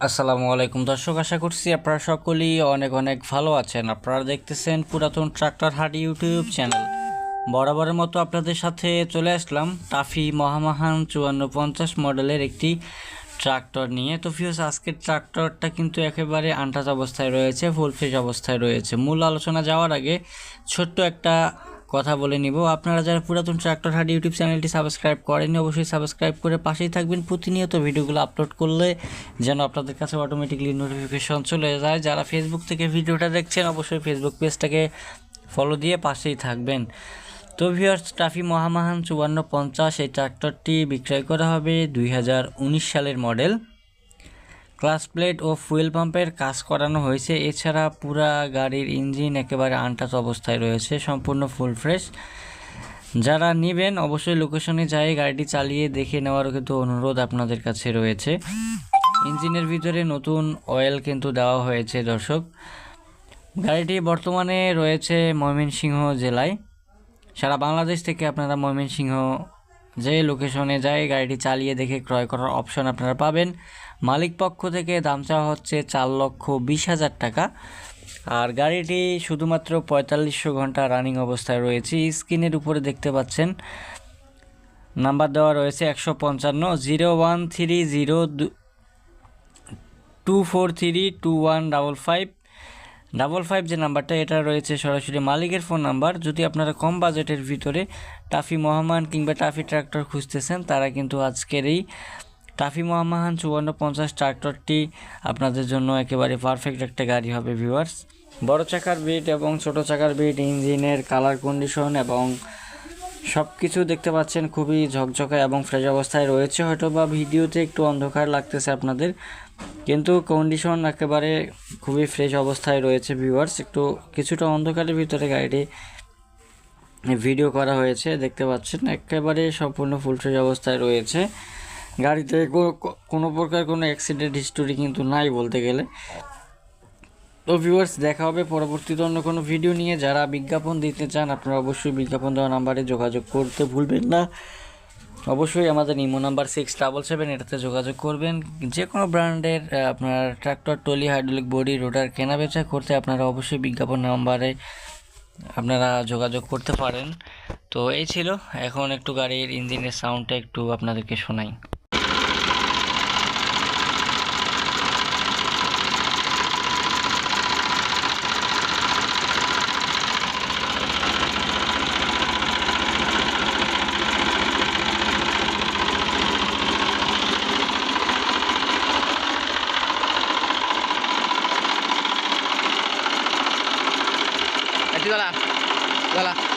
আসসালামু আলাইকুম দর্শক, আশা করছি আপনারা সকলেই অনেক অনেক ভালো আছেন। আপনারা দেখতেছেন পুরাতন ট্রাক্টর হাট ইউটিউব চ্যানেল। বরাবরের মতো আপনাদের সাথে চলে আসলাম টাফি মহামাহান 5450 মডেলের একটি ট্রাক্টর নিয়ে। তো ভিউস, আজকের ট্রাক্টরটা কিন্তু একেবারে আনটাচ অবস্থায় রয়েছে, ফুল ফ্রেশ অবস্থায় রয়েছে। মূল আলোচনা যাওয়ার আগে ছোট্ট একটা কথা বলে নিব। আপনারা যারা পুরাতন ট্রাক্টর হাট ইউটিউব চ্যানেলটি সাবস্ক্রাইব করেননি, অবশ্যই সাবস্ক্রাইব করে পাশেই থাকবেন। প্রতিনিয়ত ভিডিওগুলো আপলোড করলে যেন আপনাদের কাছে অটোমেটিকলি নোটিফিকেশন চলে যায়। যারা ফেসবুক থেকে ভিডিওটা দেখছেন, অবশ্যই ফেসবুক পেজটাকে ফলো দিয়ে পাশেই থাকবেন। তো ভিউয়ার্স, টাফি মহামাহান 5450 এই ট্রাক্টরটি বিক্রয় করা হবে 2019 সালের মডেল। ক্লাস প্লেট ও ফুয়েল পাম্পের কাজ করানো হয়েছে। এছাড়া পুরা গাড়ির ইঞ্জিন একেবারে আনটাচ অবস্থায় রয়েছে, সম্পূর্ণ ফুল ফ্রেশ। যারা নেবেন অবশ্যই লোকেশনে যাই গাড়িটি চালিয়ে দেখে নেওয়ারও কিন্তু অনুরোধ আপনাদের কাছে রয়েছে। ইঞ্জিনের ভিতরে নতুন অয়েল কিন্তু দেওয়া হয়েছে দর্শক। গাড়িটি বর্তমানে রয়েছে ময়মনসিংহ জেলায়। সারা বাংলাদেশ থেকে আপনারা ময়মনসিংহ যে লোকেশনে যায় গাড়িটি চালিয়ে দেখে ক্রয় করার অপশন আপনারা পাবেন। মালিক পক্ষ থেকে দাম চাওয়া হচ্ছে 4,20,000 টাকা। আর গাড়িটি শুধুমাত্র 4500 ঘন্টা রানিং অবস্থায় রয়েছে। স্ক্রিনের উপরে দেখতে পাচ্ছেন নাম্বার দেওয়া রয়েছে 155 01302432155 যে নাম্বারটা, এটা রয়েছে সরাসরি মালিকের ফোন নাম্বার। যদি আপনারা কম বাজেটের ভিতরে টাফি মহামান কিংবা টাফি ট্রাক্টর খুঁজতেছেন, তারা কিন্তু আজকের এই টাফি মহামাহান 5450 ট্রাক্টরটি আপনাদের জন্য একেবারে পারফেক্ট একটা গাড়ি হবে ভিউয়ার্স। বড় চাকার বিট এবং ছোট চাকার বিট, ইঞ্জিনের কালার কন্ডিশন এবং সব কিছু দেখতে পাচ্ছেন খুবই ঝকঝকে এবং ফ্রেশ অবস্থায় রয়েছে। হয়তো বা ভিডিওতে একটু অন্ধকার লাগতেছে আপনাদের, কিন্তু কন্ডিশন একেবারে খুবই ফ্রেশ অবস্থায় রয়েছে ভিউয়ার্স। একটু কিছুটা অন্ধকারের ভিতরে গাড়িটি ভিডিও করা হয়েছে, দেখতে পাচ্ছেন একেবারে সম্পূর্ণ ফুল ফ্রেশ অবস্থায় রয়েছে। গাড়িতে কোনো প্রকার কোনো অ্যাক্সিডেন্ট হিস্টোরি কিন্তু নাই বলতে গেলে। তো ভিউয়ার্স, দেখা হবে পরবর্তীতে অন্য কোনো ভিডিও নিয়ে। যারা বিজ্ঞাপন দিতে চান আপনারা অবশ্যই বিজ্ঞাপন দেওয়া নাম্বারে যোগাযোগ করতে ভুলবেন না। অবশ্যই আমাদের ইমো নাম্বার 677, এটাতে যোগাযোগ করবেন। যে কোনো ব্র্যান্ডের আপনার ট্রাক্টর, ট্রলি, হাইড্রোলিক বডি, রোটার কেনা বেচা করতে আপনারা অবশ্যই বিজ্ঞাপন নাম্বারে আপনারা যোগাযোগ করতে পারেন। তো এই ছিল, এখন একটু গাড়ির ইঞ্জিনের সাউন্ডটা একটু আপনাদেরকে শোনাই। Aquí, dala, dala.